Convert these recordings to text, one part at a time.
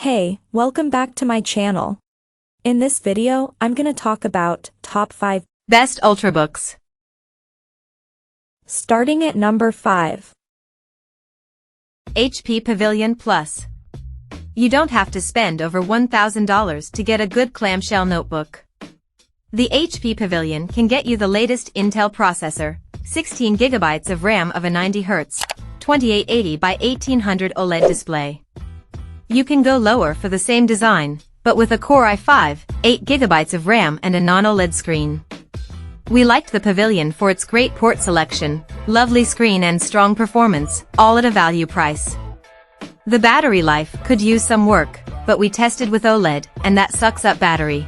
Hey, welcome back to my channel. In this video, I'm gonna talk about top 5 best Ultrabooks. Starting at number 5. HP Pavilion Plus. You don't have to spend over $1,000 to get a good clamshell notebook. The HP Pavilion can get you the latest Intel processor, 16 GB of RAM of a 90Hz, 2880 by 1800 OLED display. You can go lower for the same design, but with a Core i5, 8 GB of RAM and a non-OLED screen. We liked the Pavilion for its great port selection, lovely screen and strong performance, all at a value price. The battery life could use some work, but we tested with OLED, and that sucks up battery.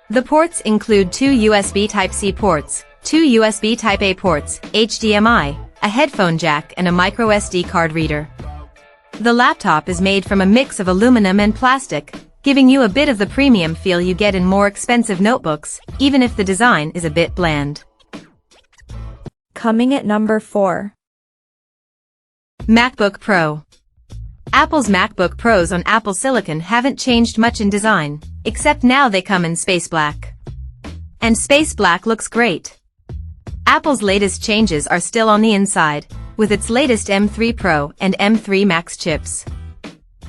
The ports include 2 USB Type-C ports, 2 USB Type-A ports, HDMI, a headphone jack and a microSD card reader. The laptop is made from a mix of aluminum and plastic, giving you a bit of the premium feel you get in more expensive notebooks, even if the design is a bit bland. Coming at number 4. MacBook Pro. Apple's MacBook Pros on Apple Silicon haven't changed much in design, except now they come in space black. And space black looks great. Apple's latest changes are still on the inside, with its latest M3 Pro and M3 Max chips.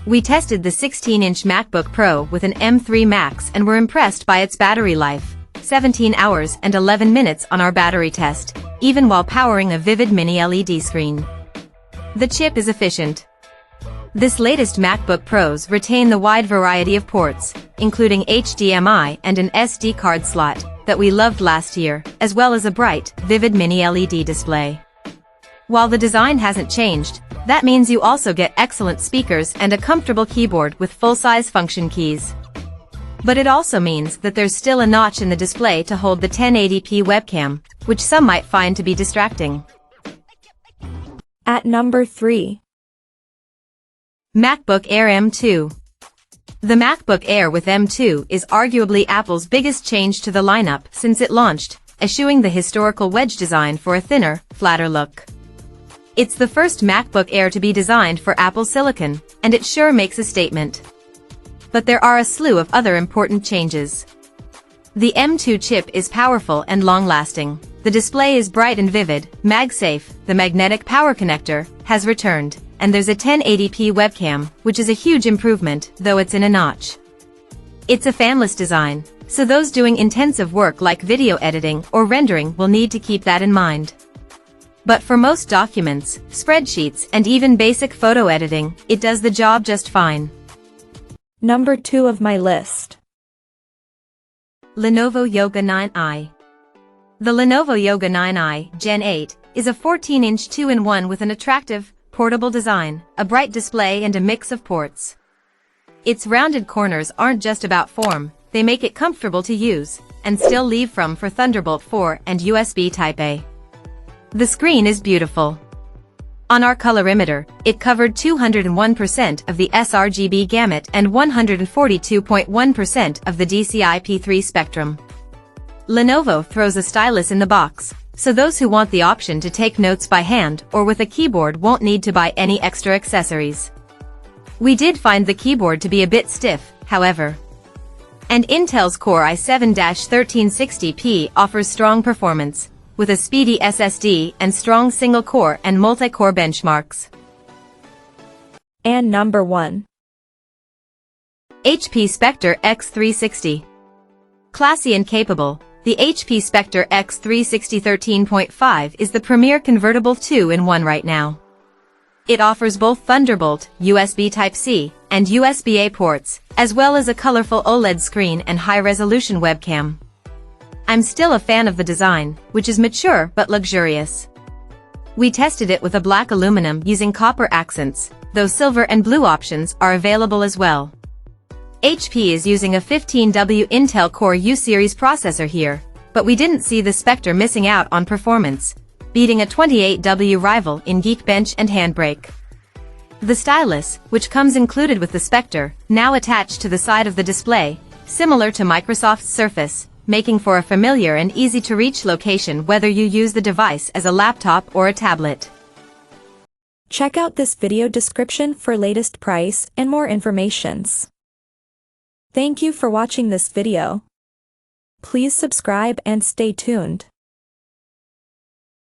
We tested the 16-inch MacBook Pro with an M3 Max and were impressed by its battery life, 17 hours and 11 minutes on our battery test, even while powering a vivid mini LED screen. The chip is efficient. This latest MacBook Pros retain the wide variety of ports, including HDMI and an SD card slot, that we loved last year, as well as a bright, vivid mini LED display. While the design hasn't changed, that means you also get excellent speakers and a comfortable keyboard with full-size function keys. But it also means that there's still a notch in the display to hold the 1080p webcam, which some might find to be distracting. At number 3. MacBook Air M2. The MacBook Air with M2 is arguably Apple's biggest change to the lineup since it launched, eschewing the historical wedge design for a thinner, flatter look. It's the first MacBook Air to be designed for Apple Silicon, and it sure makes a statement. But there are a slew of other important changes. The M2 chip is powerful and long-lasting. The display is bright and vivid, MagSafe, the magnetic power connector, has returned, and there's a 1080p webcam, which is a huge improvement, though it's in a notch. It's a fanless design, so those doing intensive work like video editing or rendering will need to keep that in mind. But for most documents, spreadsheets, and even basic photo editing, it does the job just fine. Number 2 of my list. Lenovo Yoga 9i. The Lenovo Yoga 9i Gen 8 is a 14-inch 2-in-1 with an attractive, portable design, a bright display and a mix of ports. Its rounded corners aren't just about form, they make it comfortable to use, and still leave room for Thunderbolt 4 and USB Type-A. The screen is beautiful. On our colorimeter, it covered 201% of the sRGB gamut and 142.1% of the DCI-P3 spectrum. Lenovo throws a stylus in the box, so those who want the option to take notes by hand or with a keyboard won't need to buy any extra accessories. We did find the keyboard to be a bit stiff, however. And Intel's Core i7-1360P offers strong performance, with a speedy SSD and strong single-core and multi-core benchmarks. And number 1. HP Spectre X360. Classy and capable, the HP Spectre X360 13.5 is the premier convertible 2-in-1 right now. It offers both Thunderbolt, USB Type-C, and USB-A ports, as well as a colorful OLED screen and high-resolution webcam. I'm still a fan of the design, which is mature but luxurious. We tested it with a black aluminum using copper accents, though silver and blue options are available as well. HP is using a 15W Intel Core U-series processor here, but we didn't see the Spectre missing out on performance, beating a 28W rival in Geekbench and Handbrake. The stylus, which comes included with the Spectre, now attached to the side of the display, similar to Microsoft's Surface, making for a familiar and easy-to-reach location whether you use the device as a laptop or a tablet. Check out this video description for latest price and more informations. Thank you for watching this video. Please subscribe and stay tuned.